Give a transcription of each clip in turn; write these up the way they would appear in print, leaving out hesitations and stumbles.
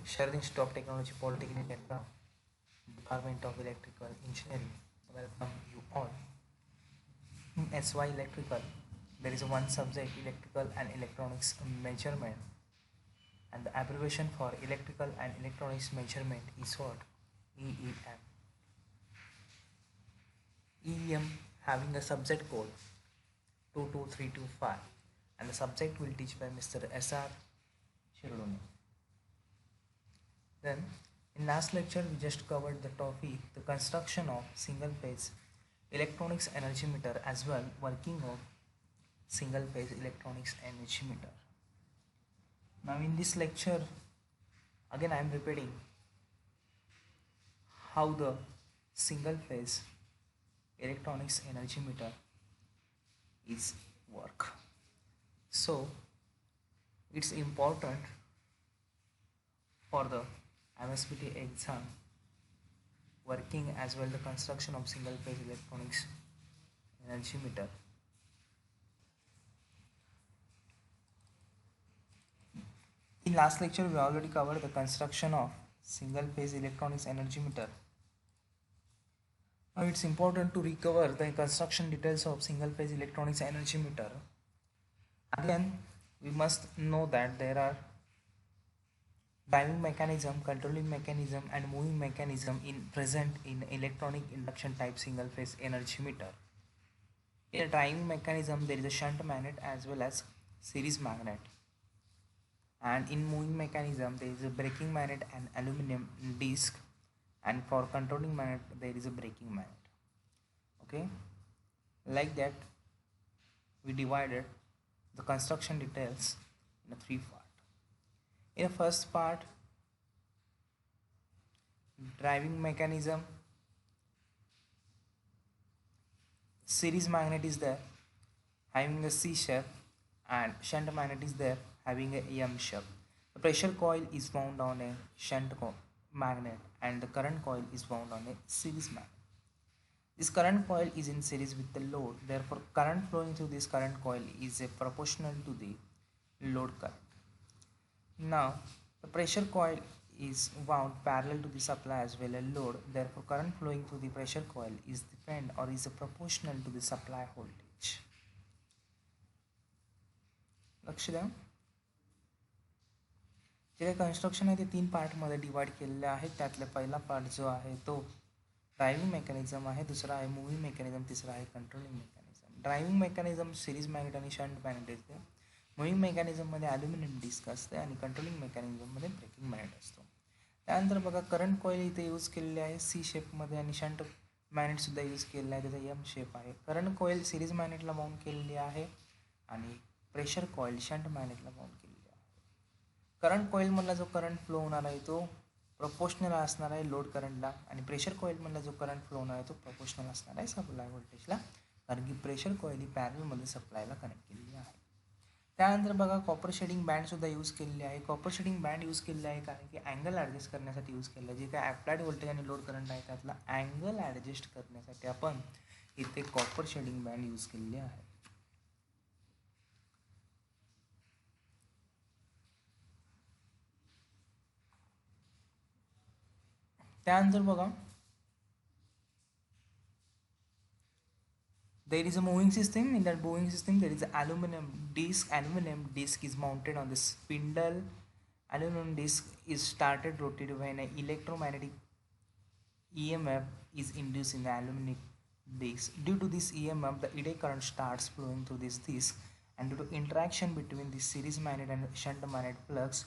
Shared Institute of Technology, Polytechnic Edinburgh, Department of Electrical Engineering. Welcome you all. In SY Electrical, there is one subject, Electrical and Electronics Measurement, and the abbreviation for Electrical and Electronics Measurement is what? EEM. EEM having a subject code 22325, and the subject will teach by Mr. S.R. Shirudone. Then in last lecture we just covered the topic, the construction of single phase electronics energy meter as well working of single phase electronics energy meter. Now in this lecture again I am repeating how the single phase electronics energy meter is work. So it's important for the MSBT exam working as well the construction of single phase electronics energy meter. In last lecture we already covered the construction of single phase electronics energy meter. Now it's important to recover the construction details of single phase electronics energy meter. Again we must know that there are driving mechanism, controlling mechanism and moving mechanism present in electronic induction type single phase energy meter. In a driving mechanism there is a shunt magnet as well as series magnet, and in moving mechanism there is a braking magnet and aluminum disc, and for controlling magnet there is a braking magnet. Okay, like that we divided the construction details in a three part. In the first part, driving mechanism, series magnet is there having a C shape and shunt magnet is there having a M shape. The pressure coil is wound on a shunt magnet and the current coil is wound on a series magnet. This current coil is in series with the load, therefore current flowing through this current coil is proportional to the load current. Now the pressure coil is wound parallel to the supply as well as load, therefore current flowing through the pressure coil is depend or is proportional to the supply voltage. लक्ष द्या. जे काही construction आहे ते तीन पार्टमध्ये divide केलेले आहे. त्यातला पहिला पार्ट जो आहे तो ड्रायव्हिंग मेकॅनिझम आहे, दुसरा आहे मूव्हिंग मेकॅनिझम, तिसरा आहे controlling mechanism. Driving mechanism series magnet आणि शंट मॅग्नेट असते. मूव्हिंग मेकॅनिझममध्ये ॲल्युमिनियम डिस्क असते आणि कंट्रोलिंग मेकॅनिझममध्ये ब्रेकिंग मॅग्नेट असतो. त्यानंतर बघा करंट कॉईल इथे यूज केलेली आहे सी शेपमध्ये आणि शंट मॅग्नेटसुद्धा यूज केलेला आहे, त्याचा एम शेप आहे. करंट कॉईल सिरीज मॅग्नेटला माउंट केलेली आहे आणि प्रेशर कॉईल शंट मॅग्नेटला माउंट केलेली आहे. करंट कॉईलमधला जो करंट फ्लो होणार आहे तो प्रपोर्शनल असणार आहे लोड करंटला आणि प्रेशर कॉईलमधला जो करंट फ्लो होणार आहे तो प्रपोर्शनल असणार आहे सप्लाय व्होल्टेजला, कारण की प्रेशर कॉईल ही पॅरलमध्ये सप्लायला कनेक्ट केलेली आहे. त्यानंतर बघा कॉपर शेडिंग बँडसुद्धा यूज केलेली आहे. कॉपर शेडिंग बँड यूज केलेली आहे कारण की अँगल ॲडजस्ट करण्यासाठी यूज केलं आहे. जे काय ॲप्लाइड व्होल्टेज आणि लोड करंट आहे त्यातला अँगल ॲडजस्ट करण्यासाठी आपण इथे कॉपर शेडिंग बँड यूज केलेली आहे. त्यानंतर बघा there is a moving system. In that moving system there is an aluminum disc is mounted on the spindle. Aluminum disc is started rotating when an electromagnetic EMF is induced in the aluminum disc. Due to this EMF the eddy current starts flowing through this disc, and due to interaction between the series magnet and shunt magnet flux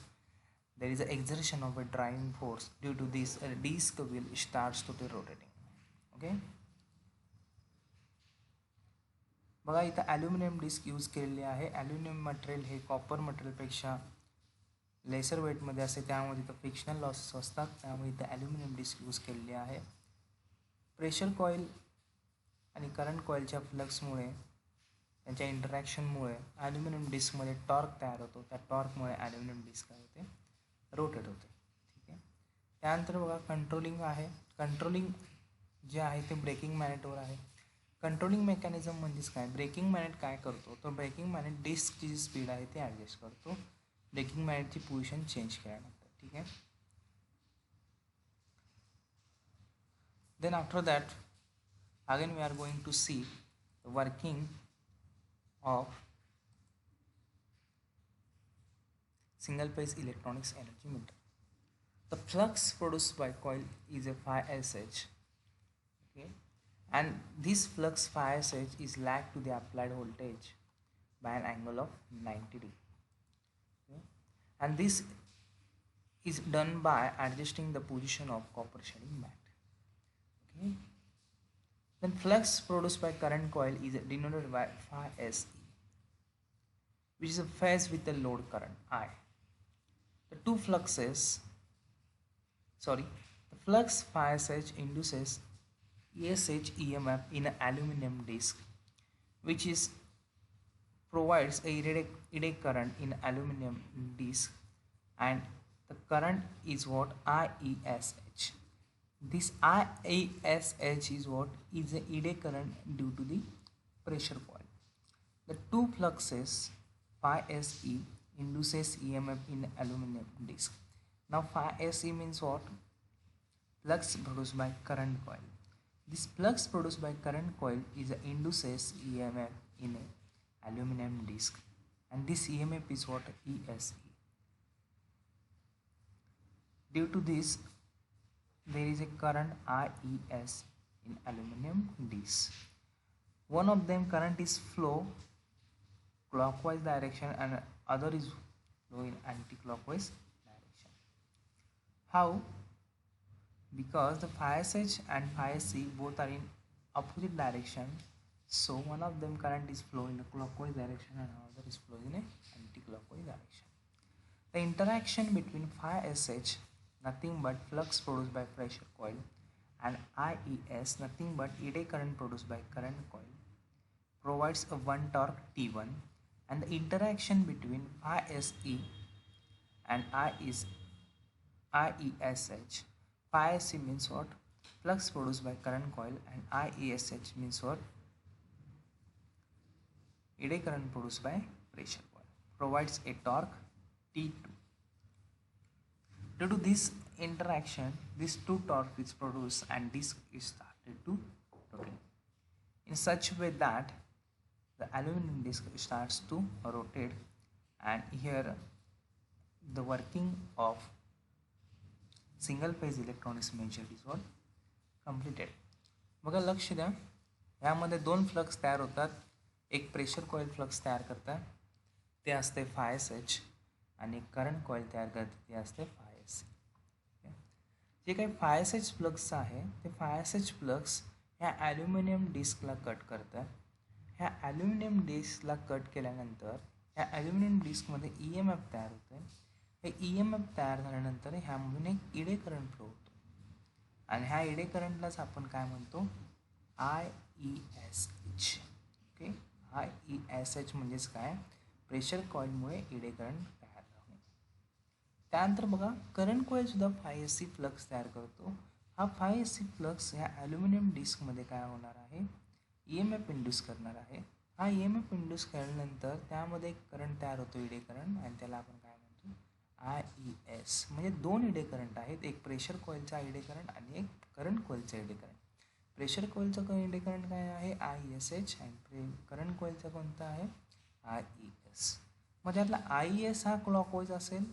there is an exertion of a driving force. Due to this disc wheel starts to be rotating. Okay, बघा इथं aluminium disc use केलेली आहे. Aluminium material हे copper मटेरियलपेक्षा laser वेटमध्ये असते, त्यामुळे इथं frictional losses असतात, त्यामुळे इथं ॲल्युमिनियम डिस्क यूज केलेली आहे. प्रेशर कॉईल आणि करंट कॉईलच्या फ्लक्समुळे त्यांच्या इंटरॅक्शनमुळे ॲल्युमिनियम डिस्कमध्ये टॉर्क तयार होतो. त्या टॉर्कमुळे ॲल्युमिनियम डिस्क काय होते रोटेट होते. ठीक आहे. त्यानंतर बघा कंट्रोलिंग आहे. कंट्रोलिंग जे आहे ते ब्रेकिंग मॅग्नेटवर आहे. कंट्रोलिंग मेकॅनिझम म्हणजेच काय, ब्रेकिंग मॅग्नेट काय करतो तर ब्रेकिंग मॅग्नेट डिस्कची जी स्पीड आहे ती ॲडजस्ट करतो ब्रेकिंग मॅग्नेटची पोझिशन चेंज केल्यानंतर. ठीक आहे. Then after that, again we are going to see the working of single phase electronics energy meter. The flux produced by coil is a phi sh, okay, and this flux phi sh is lagged to the applied voltage by an angle of 90 degree, okay? And this is done by adjusting the position of copper shedding band, okay. Then flux produced by current coil is denoted by phi se, which is a phase with the load current I. The two fluxes, sorry, the flux phi sh induces ESH EMF in an aluminum disc, which is provides a direct current in aluminum disc, and the current is what IESH. This IESH is what is a direct current due to the pressure coil. The two fluxes phi SE induces EMF in aluminum disc. Now phi SE means what? Flux produced by current coil. This flux produced by current coil is a induces EMF in a aluminum disc, and this EMF is what? ESE. Due to this, there is a current IES in aluminum disc. One of them current is flow clockwise direction and other is flow in anti-clockwise direction. How? Because the phi sh and phi c both are in opposite direction, so one of them current is flow in a clockwise direction and another is flow in a anti-clockwise direction. The interaction between phi sh, nothing but flux produced by pressure coil, and IES, nothing but eddy current produced by current coil, provides a one torque T1, and the interaction between phi se and IESH. Phi se means what? Flux produced by current coil, and IESH means what? Eddy current produced by pressure coil, provides a torque T2. Due to this interaction, this two torque is produced and disc is started to rotate in such a way that the aluminum disc starts to rotate, and here the working of single phase electronics measured is what? Completed. बघा लक्ष द्या, यामध्ये दोन flux तयार होतात. एक pressure coil flux तयार करतात, ते असते phi sh, आणि करंट कॉईल तयार करते ते असते phi se. जे काही phi sh फ्लक्स आहे ते phi sh फ्लक्स ह्या ॲल्युमिनियम डिस्कला कट करतात. ह्या ॲल्युमिनियम डिस्कला कट केल्यानंतर ह्या ॲल्युमिनियम डिस्कमध्ये EMF तयार होते. हे EMF तयार झाल्यानंतर ह्यामधून एक इडे करंट फ्लो होतो, आणि ह्या इडे करंटलाच आपण काय म्हणतो? IESH. ओके, IESH म्हणजेच काय? प्रेशर कॉईलमुळे इडे करंट तयार होणे. त्यानंतर बघा, करंट कॉईल सुद्धा phi se फ्लक्स तयार करतो. हा phi se फ्लक्स ह्या ॲल्युमिनियम डिस्कमध्ये काय होणार आहे? EMF इंड्यूस करणार आहे. हा EMF इंड्यूस केल्यानंतर त्यामध्ये एक करंट तयार होतो, इडे करंट, आणि त्याला आपण काय म्हणतो? IES. म्हणजे दोन इडे करंट आहेत, एक प्रेशर कॉईलचा इडे करंट आणि एक करंट कॉईलचा इडे करंट. प्रेशर कॉईलचा इडे करंट काय आहे? IESH, आणि करंट कॉईलचा कोणता आहे? IES. मग त्यातला IES हा क्लॉकवाईज असेल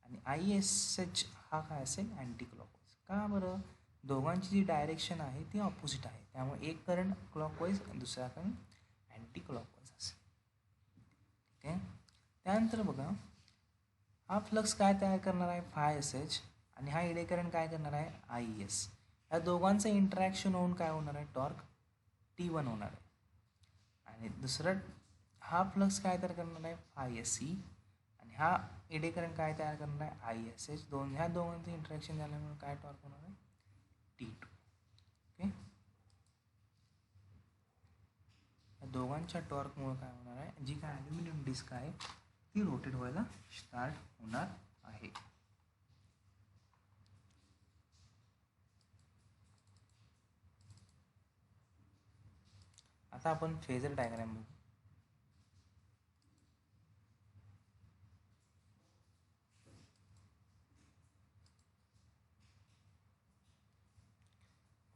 आणि IESH हा काय असेल? Anti clockwise. का बरं? दोघांची जी डायरेक्शन आहे ती ऑपोजिट आहे, त्यामुळे एक करंट क्लॉकवाईज आणि दुसरा करंट अँटी क्लॉकवाईज असेल. ठीक आहे. त्यानंतर बघा, हा फ्लक्स काय तयार करणार आहे? phi sh, आणि हा इडे करंट काय करणार आहे? IES. या दोघांचं इंटरॅक्शन होऊन काय होणार आहे? टॉर्क T1 होणार आहे. आणि दुसरं, हा फ्लक्स काय तयार करणार आहे? phi se, आणि हा इडे करंट काय तयार करणार आहे? IESH. ह्या दोघांचं इंटरॅक्शन झाल्यामुळे काय टॉर्क होणार आहे? T2. ओके, या दोघांच्या टॉर्कमुळे काय होणार आहे? जी काय ॲल्युमिनियम डिस्क आहे ती रोटेट व्हायला स्टार्ट होणार आहे. आता आपण फेजर डायग्राम बघू.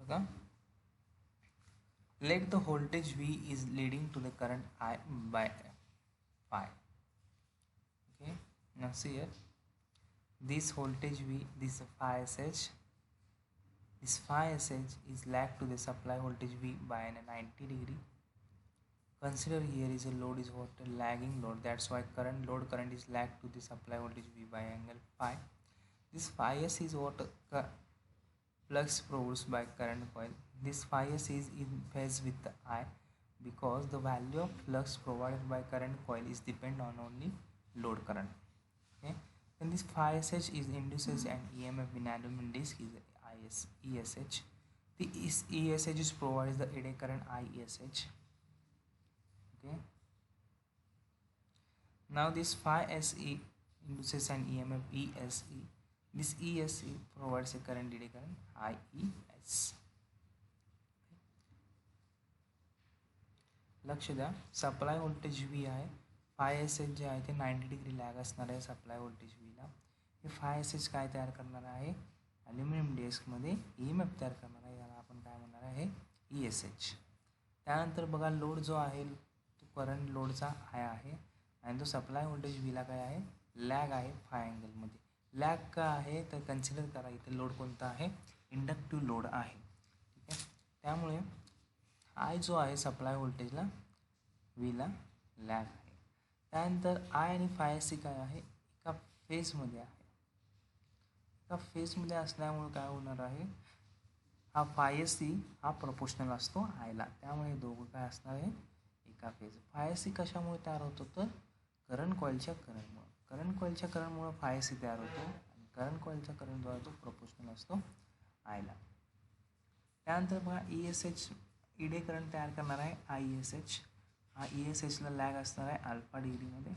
बघा, let the voltage V is leading to the current I by phi. Okay, now see here, this voltage V, this phi sh, this phi sh is lagged to the supply voltage V by a 90 degree. Consider here is a load is what a lagging load, that's why load current is lagged to the supply voltage V by angle phi. This phi s is what flux produced by current coil. This phi s is in phase with the I because the value of flux provided by current coil is depend on only load current. Okay, then this phi sh is induces an EMF in aluminum disc is ESH. The ESH is provides the eddy current IESH. Okay, now this phi SE induces an EMF ESE. This ESE provides a current eddy current IES. लक्ष द्या, supply voltage V आहे, फाय S H J आहे ते 90 degree lag असणार आहे supply voltage व्हीला. हे फाय S H काय तयार करणार आहे, ॲल्युमिनियम डिस्कमध्ये ई एम एफ तयार करणार आहे, याला आपण काय म्हणणार आहे, ई एस एच. त्यानंतर बघा लोड जो आहे तो करंट लोडचा आय आहे आणि तो सप्लाय व्होल्टेज व्हीला काय आहे, लॅग आहे फाय अँगलमध्ये. लॅग का आहे तर कन्सिडर करा इथे लोड कोणता आहे, इंडक्टिव्ह लोड आहे. ठीक आहे, त्यामुळे आय जो आहे सप्लाय व्होल्टेजला व्हीला लॅग आहे. त्यानंतर आय आणि फाय एस सी काय आहे, एका फेजमध्ये आहे. एका फेजमध्ये असल्यामुळे काय होणार आहे, हा फाय एस सी हा प्रपोर्शनल असतो आयला, त्यामुळे दोघं काय असणार आहे एका फेज. फाय एस सी कशामुळे तयार होतो तर करंट कॉईलच्या करंटमुळे. करंट कॉईलच्या करंटमुळे फाय एस सी तयार होतो आणि करंट कॉईलचा करंट जो आहे तो प्रपोर्शनल असतो आयला. त्यानंतर बघा ई एस एच इडे करंट तयार करणार आहे आय एस एच. हा ई एस एचला लॅग असणार आहे अल्फा डिग्रीमध्ये.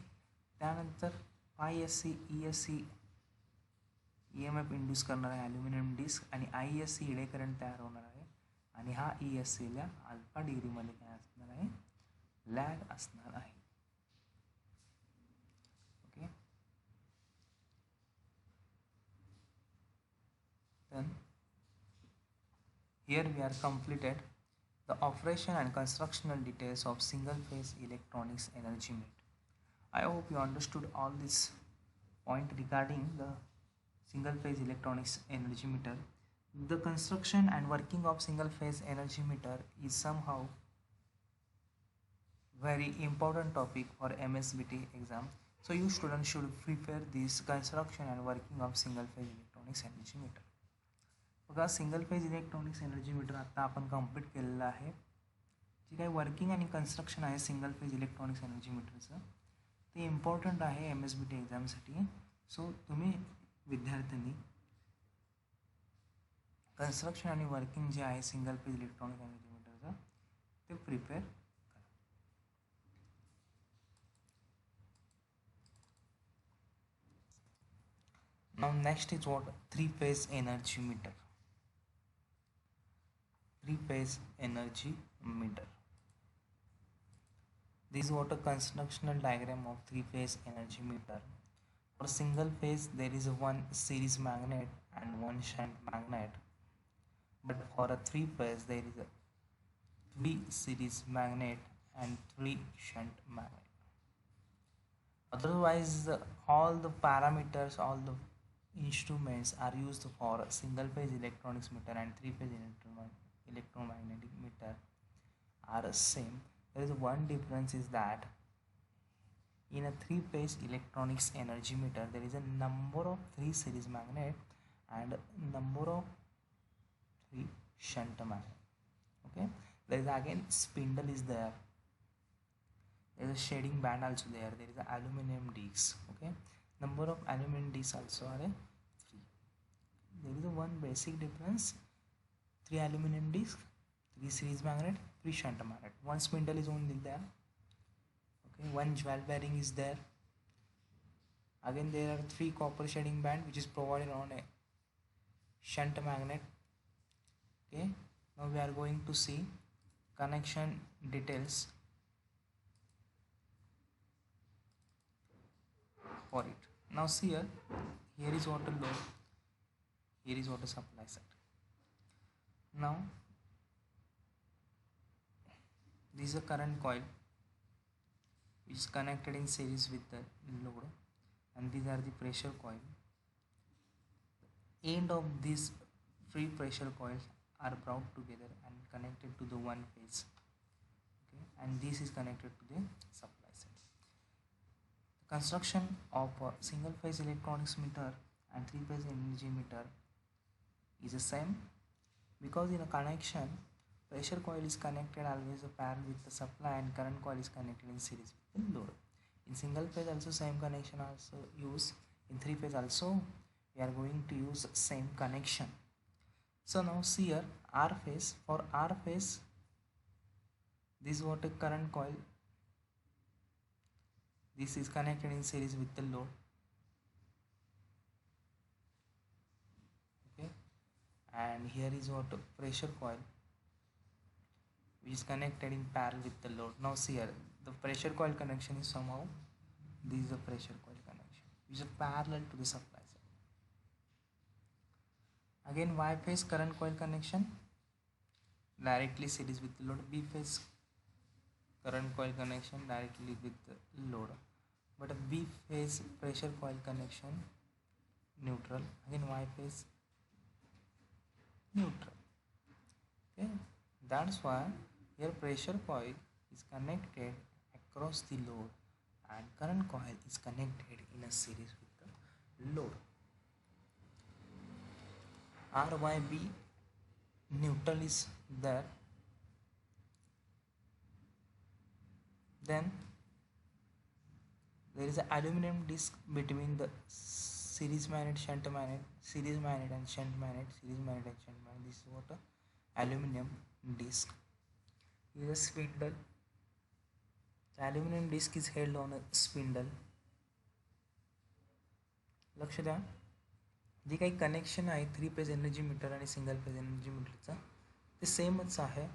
त्यानंतर phi S C E S C E M F induce करणार आहे ॲल्युमिनियम डिस्क आणि I S C IDE current तयार होणार आहे आणि हा ई एस सीला अल्फा डिग्रीमध्ये काय असणार आहे, लॅग असणार आहे. Okay, then here we are completed the operation and constructional details of single phase electronics energy meter. I hope you understood all this point regarding the single phase electronics energy meter. The construction and working of single phase energy meter is somehow very important topic for MSBT exam. So you students should prepare this construction and working of single phase electronics energy meter. बघा, single phase electronics energy meter आता आपण complete केलेलं आहे. जे काही working आणि construction आहे single phase electronics energy मीटरचं ते important आहे MSBT एक्झामसाठी. सो तुम्ही विद्यार्थ्यांनी कन्स्ट्रक्शन आणि वर्किंग जे आहे सिंगल फेज इलेक्ट्रॉनिक एनर्जी मीटरचं ते प्रिपेअर करा. Now next is what three phase energy meter. Three phase energy meter. This is what a constructional diagram of three phase energy meter. For single phase there is one series magnet and one shunt magnet, but for a three phase there is a three series magnet and three shunt magnet. Otherwise all the parameters, all the instruments are used for a single phase electronics meter and three phase electromagnetic meter are same. There is one difference is that in a three phase electronics energy meter there is a number of three series magnet and number of three shunt magnet. Okay, there is again spindle is there, there is a shading band also there, there is an aluminum disc. Okay, number of aluminum discs also are three. There is a one basic difference, three aluminum disc, three series magnet, three shunt magnet. One spindle is only there. Okay, one valve bearing is there. Again there are three copper shading band which is provided on a shunt magnet. Okay, now we are going to see connection details for it. Now see here is what a load, here is what a supply side. Now This is a current coil which is connected in series with the load, and these are the pressure coil. End of these free pressure coils are brought together and connected to the one phase. Okay, and this is connected to the supply side. The construction of a single phase electronics meter and three phase energy meter is the same, because in a connection pressure coil is connected always parallel with the supply, and current coil is connected in series with the load. In single phase also same connection also use. In three phase also we are going to use same connection. So now see here, R phase, for R phase this is what a current coil, this is connected in series with the load. Okay, and here is what pressure coil which is connected in parallel with the load. Now see here, the pressure coil connection is somehow, this is a pressure coil connection which is parallel to the supply side. Again Y phase current coil connection directly series with the load. B phase current coil connection directly with the load, but a B phase pressure coil connection neutral. Again Y phase neutral. Okay, that's why here pressure coil is connected across the load and current coil is connected in a series with the load. RYB neutral is there, then there is an aluminum disc between the series magnet, shunt magnet, series magnet and shunt magnet, series magnet and shunt magnet. This is what a aluminum disc. This is a spindle. The aluminum disc is held on a spindle. लक्ष द्या, जे काही connection आहे three phase energy meter आणि single phase energy मीटरचा ते सेमच आहे.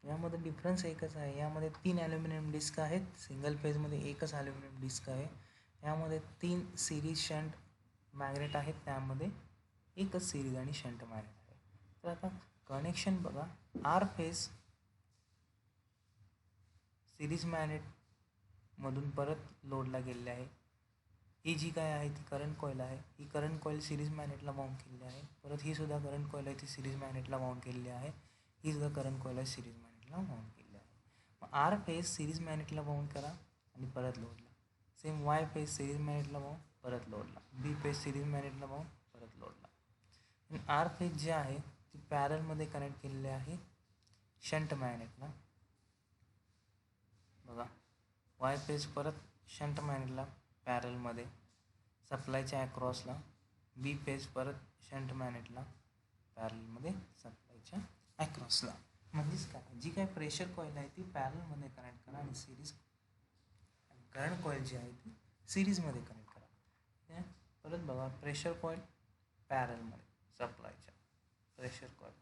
यामध्ये difference एकच आहे, यामध्ये 3 ॲल्युमिनियम डिस्क आहेत, सिंगल फेजमध्ये एकच ॲल्युमिनियम डिस्क आहे. यामध्ये 3 सिरीज शंट मॅग्नेट आहेत, त्यामध्ये एकच सिरीज आणि शंट मॅग्नेट आहे. तर आता कनेक्शन बघा, आर फेज सिरीज मॅग्नेटमधून परत लोडला गेलेले आहे. ही जी काय आहे ती करंट कॉईल आहे, ही करंट कॉईल सिरीज मॅग्नेटला बाउंड केलेली आहे. परत ही सुद्धा करंट कॉईल आहे, ती सिरीज मॅग्नेटला बाउंड केलेली आहे. ही सुद्धा करंट कॉईल आहे, सिरीज मॅग्नेटला बाउंड केलेली आहे. मग आर फेज सिरीज मॅग्नेटला बाउंड करा आणि परत लोडला. सेम वाय फेज सिरीज मॅग्नेटला बाउंड परत लोडला. बी फेज सिरीज मॅग्नेटला बाउंड परत लोडला. आणि आर फेज जे आहे ती पॅरलमध्ये कनेक्ट केलेली आहे शंट मॅग्नेटला. बघा, वाय फेज परत शंट मॅग्नेटला पॅरलमध्ये सप्लायच्या अक्रॉसला. बी फेज परत शंट मॅग्नेटला पॅरलमध्ये सप्लायच्या अक्रॉसला. म्हणजेच काय, जी काय प्रेशर कॉईल आहे ती पॅरलमध्ये कनेक्ट करा आणि सिरीज करंट कॉईल जी आहे ती सिरीजमध्ये कनेक्ट करा. परत बघा, प्रेशर कॉईल पॅरलमध्ये सप्लायच्या, प्रेशर कॉईल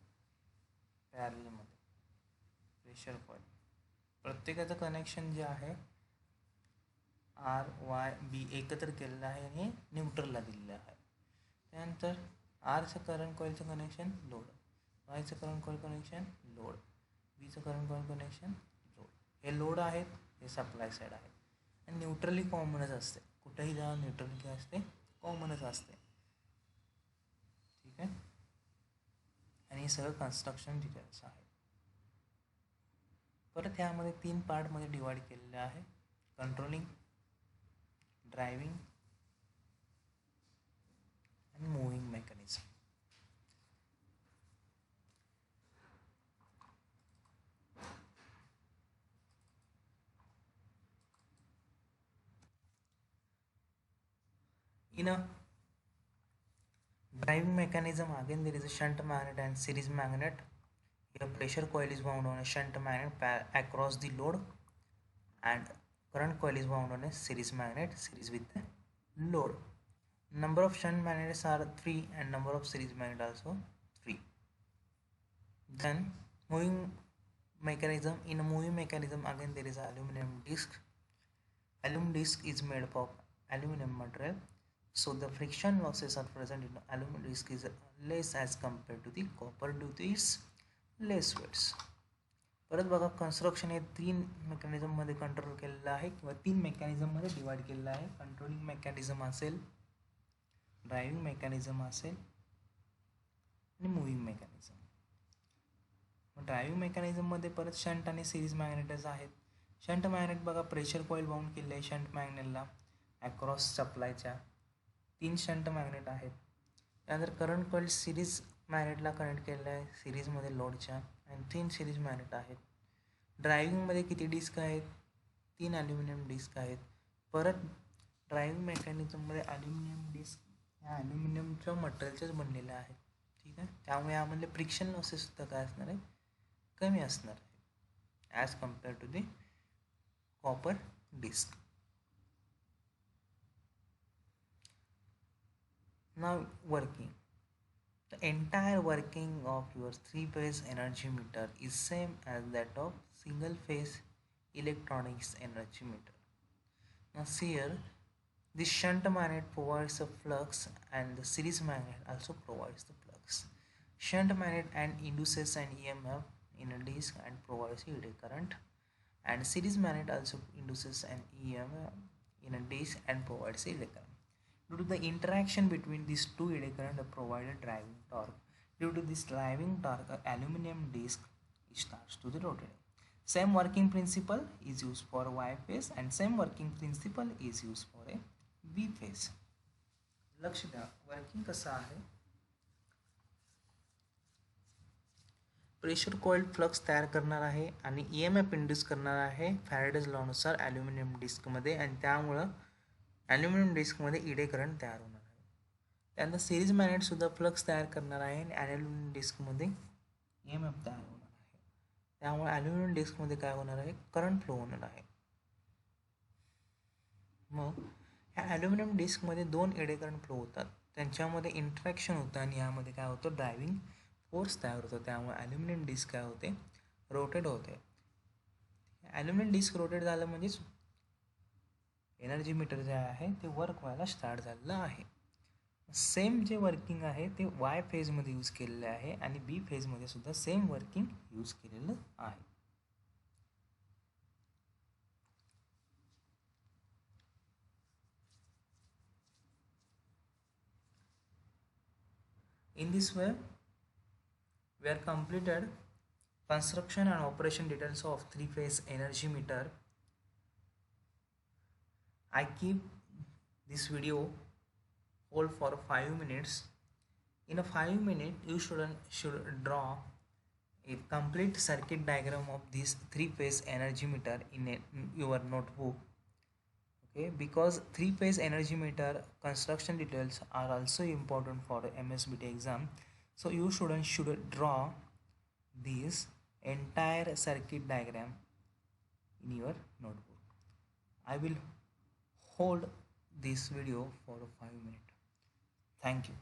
पॅरलमध्ये, प्रेशर कॉईल प्रत्येकाचं कनेक्शन जे आहे आर वाय बी एकत्र केलेलं आहे आणि न्यूट्रलला दिलेलं आहे. त्यानंतर आरचं करंट कॉईलचं कनेक्शन लोड, वायचं करंट कॉईल कनेक्शन लोड, बीचं करंट कॉईल कनेक्शन लोड. हे लोड आहेत, हे सप्लाय साईड आहे. आणि न्यूट्रली कॉमनच असते, कुठेही जा न्यूट्रल काय असते, कॉमनच असते. ठीक आहे. आणि हे सगळं कन्स्ट्रक्शन डिटेल्स आहे. परत यामध्ये 3 पार्टमध्ये डिवाइड केलेले आहे, कंट्रोलिंग, ड्रायव्हिंग आणि moving mechanism. In a driving mechanism, again there is a shunt magnet and series magnet. Here pressure coil is wound on a shunt magnet across the load, and current coil is wound on a series magnet series with the load. Number of shunt magnets are 3 and number of series magnet also 3. Then moving mechanism. In a moving mechanism, again there is a aluminum disc. Aluminum disc is made up of aluminum material, so the friction losses are present in aluminum disc is less as compared to the copper due to its less weights. परत बघा construction हे 3 मेकॅनिझममध्ये control केलेलं आहे किंवा 3 मेकॅनिझममध्ये divide केलेलं आहे. Controlling mechanism असेल, driving mechanism असेल आणि मूव्हिंग मेकॅनिझम. ड्रायव्हिंग मेकॅनिझममध्ये परत शंट आणि सिरीज मॅग्नेट्स आहेत. शंट मॅग्नेट बघा प्रेशर कॉईल बाउंड केले आहे शंट मॅग्नेटला अक्रॉस सप्लायच्या 3 शंट मॅग्नेट आहेत. त्यानंतर करंट कॉईल सिरीज मॅग्नेटला कनेक्ट केलेलं आहे सिरीजमध्ये लोडच्या आणि 3 सिरीज मॅग्नेट आहेत. ड्रायव्हिंगमध्ये किती डिस्क आहेत? 3 ॲल्युमिनियम डिस्क आहेत. परत ड्रायव्हिंग मेकॅनिझममध्ये ॲल्युमिनियम डिस्क ह्या ॲल्युमिनियमच्या मटेरियलच्याच बनलेल्या आहेत. ठीक आहे, त्यामुळे यामधले फ्रिक्शन लॉसेससुद्धा काय असणार आहे? कमी असणार आहे as compare to the copper disc. Now working. The entire working of your 3-phase energy meter is same as that of single-phase electronics energy meter. Now see here, the shunt magnet provides a flux and the series magnet also provides the flux. Shunt magnet and induces an EMF in a disk and provides eddy current, and series magnet also induces an EMF in a disk and provides eddy current. Due to the interaction between these two eddy current provided driving torque. Due to this driving torque, aluminum disc starts to the rotate. Same working principle is used for Y phase and same working principle is used for a B phase. लक्ष द्या working कसं आहे. Pressure coiled flux तयार करणार आहे आणि EMF induce करणार आहे फॅरेडेज लॉनुसार ॲल्युमिनियम डिस्कमध्ये आणि त्यामुळं ॲल्युमिनियम डिस्कमध्ये इडे करंट तयार होणार आहे. त्यानंतर सिरीज मॅग्नेटसुद्धा फ्लक्स तयार करणार आहे आणि ॲल्युमिनियम डिस्कमध्ये EMF तयार होणार आहे. त्यामुळे ॲल्युमिनियम डिस्कमध्ये काय होणार आहे? करंट फ्लो होणार आहे. मग ह्या ॲल्युमिनियम डिस्कमध्ये 2 एडे करंट फ्लो होतात, त्यांच्यामध्ये इंटरॅक्शन होतं आणि यामध्ये काय होतं? ड्रायव्हिंग फोर्स तयार होतो. त्यामुळे ॲल्युमिनियम डिस्क काय होते? रोटेट होते. ॲल्युमिनियम डिस्क रोटेट झालं म्हणजेच एनर्जी मीटर जे आहे ते वर्क व्हायला स्टार्ट झालेलं आहे. सेम जे वर्किंग आहे ते वाय फेजमध्ये यूज केलेलं आहे आणि बी फेजमध्ये सुद्धा सेम वर्किंग यूज केलेलं आहे. In this way, we are completed construction and operation details of 3-phase energy meter. I keep this video hold for 5 minutes. In a 5 minute, you should draw a complete circuit diagram of this 3-phase energy meter in your notebook. Okay, because 3-phase energy meter construction details are also important for MSBT exam, so you should draw this entire circuit diagram in your notebook. I will hold this video for 5 minutes. Thank you.